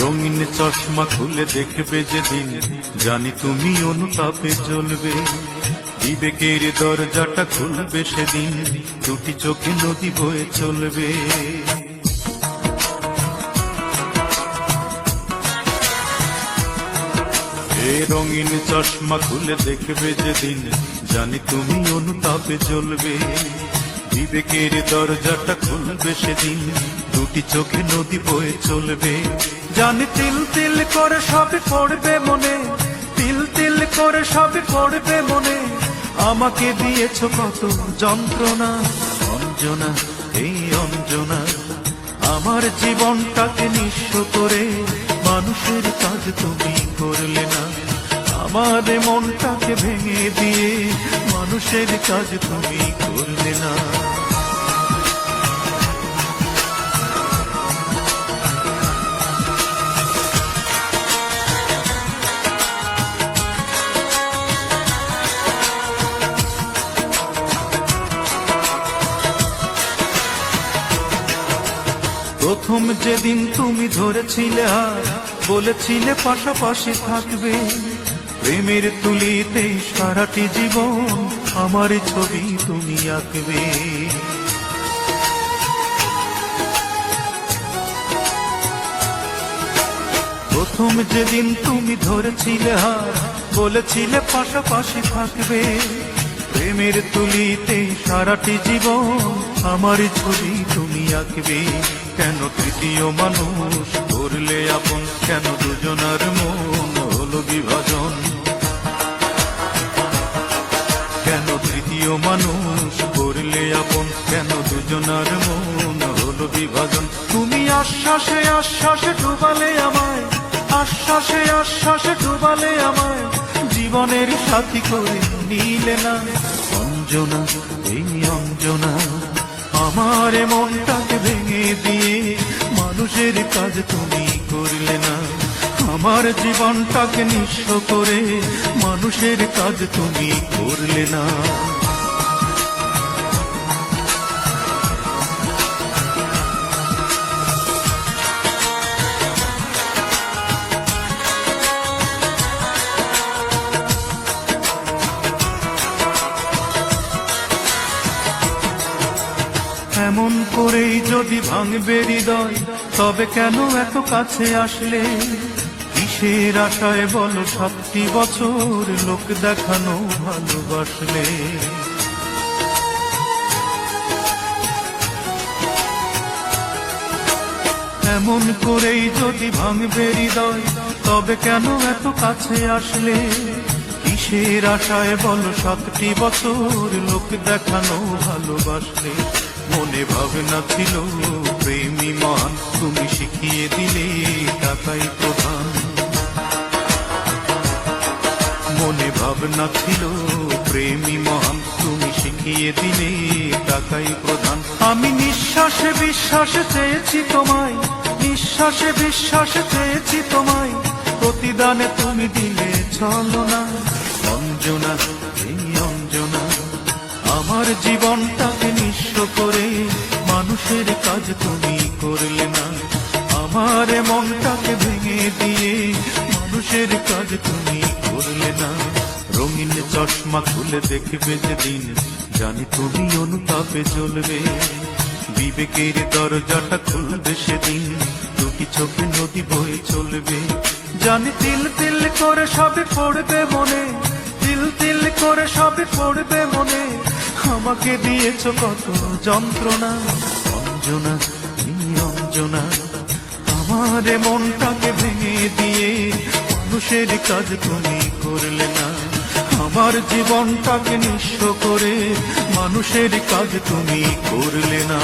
রঙিন চশমা খুলে দেখবে যেদিন, জানি তুমি অনুতাপে জ্বলবে। বিবেকের দরজাটা খুলবে সেদিন, দুটি চোখে নদী বয়ে চলবে। এ রঙিন চশমা খুলে দেখবে যেদিন, জানি তুমি অনুতাপে জ্বলবে। বিবেকের দরজাটা খুলবে সেদিন, দুটি চোখে নদী বয়ে চলবে। জানি তিল তিল করে সবে পড়বে মনে, তিল তিল করে সবে পড়বে মনে। আমাকে দিয়েছ কত যন্ত্রণা, অঞ্জনা এই অঞ্জনা। আমার জীবনটাকে নিঃস্ব করে মানুষের কাজ তুমি করলে না। আমার মনটাকে ভেঙে দিয়ে মানুষের কাজ তুমি করলে না। প্রথম যেদিন তুমি ধরেছিলে হাত, বলেছিলে পাশাপাশি থাকবে। প্রেমের তুলিতে সারাটি জীবন আমার ছবি তুমি আঁকবে। প্রথম যেদিন তুমি ধরেছিলে হাত, বলেছিলে পাশাপাশি থাকবে। প্রেমের তুলিতে সারাটি জীবন আমার ছবি তুমি আঁকবে। কেন তৃতীয় মানুষ করলে আপন, কেন দুজনার মন হলো বিভাজন। কেন তৃতীয় মানুষ করলে আপন, কেন দুজনার মন হলো বিভাজন। তুমি আশ্বাসে আশ্বাসে ডুবালে আমায়, আশ্বাসে আশ্বাসে ডুবালে আমায়। জীবনের সাথী করে নিলে না, অঞ্জনা এই অঞ্জনা। আমার মনটাকে ভেঙে দিয়ে মানুষের কাজ তুমি করলে না। আমার জীবনটাকে নিঃস্ব করে মানুষের কাজ তুমি করলে না। এমন করেই যদি ভাঙবে হৃদয়, তবে কেন এত কাছে আসলে? কিসের আশায় বলো 7টি বছর লোক দেখানো ভালোবাসলে? এমন করেই যদি ভাঙবে হৃদয়, তবে কেন এত কাছে আসলে? কিসের আশায় বলো 7টি বছর লোক দেখানো ভালোবাসলে? মনে ভাবনা ছিল প্রেমী মান, তুমি শিখিয়ে দিলে টাকাই প্রধান। মনে ভাবনা ছিল প্রেমী মান, তুমি শিখিয়ে দিলে টাকাই প্রধান। আমি নিঃশ্বাসে বিশ্বাসে চেয়েছি তোমায়, নিঃশ্বাসে বিশ্বাসে চেয়েছি তোমায়। প্রতিদানে তুমি দিলে ছলনা, অঞ্জনা এই অঞ্জনা। আমার জীবনটাকে নিঃস্ব করে মানুষের কাজ তুমি করলে না। আমার মনটাকে ভেঙে দিয়ে মানুষের কাজ তুমি করলে না। রঙিন চশমা খুলে দেখবে যেদিন, জানি তুমি অনুতাপে জ্বলবে। বিবেকের দরজাটা খুলবে সেদিন, দুটি চোখে নদী বয়ে চলবে। জানি তিল তিল করে সবে পড়বে মনে, তিল তিল করে সবে পড়বে মনে। আমাকে দিয়েছ কত যন্ত্রণা, অঞ্জনা এই অঞ্জনা। আমার মনটাকে ভেঙে দিয়ে মানুষের কাজ তুমি করলে না। আমার জীবনটাকে নিঃস্ব করে মানুষের কাজ তুমি করলে না।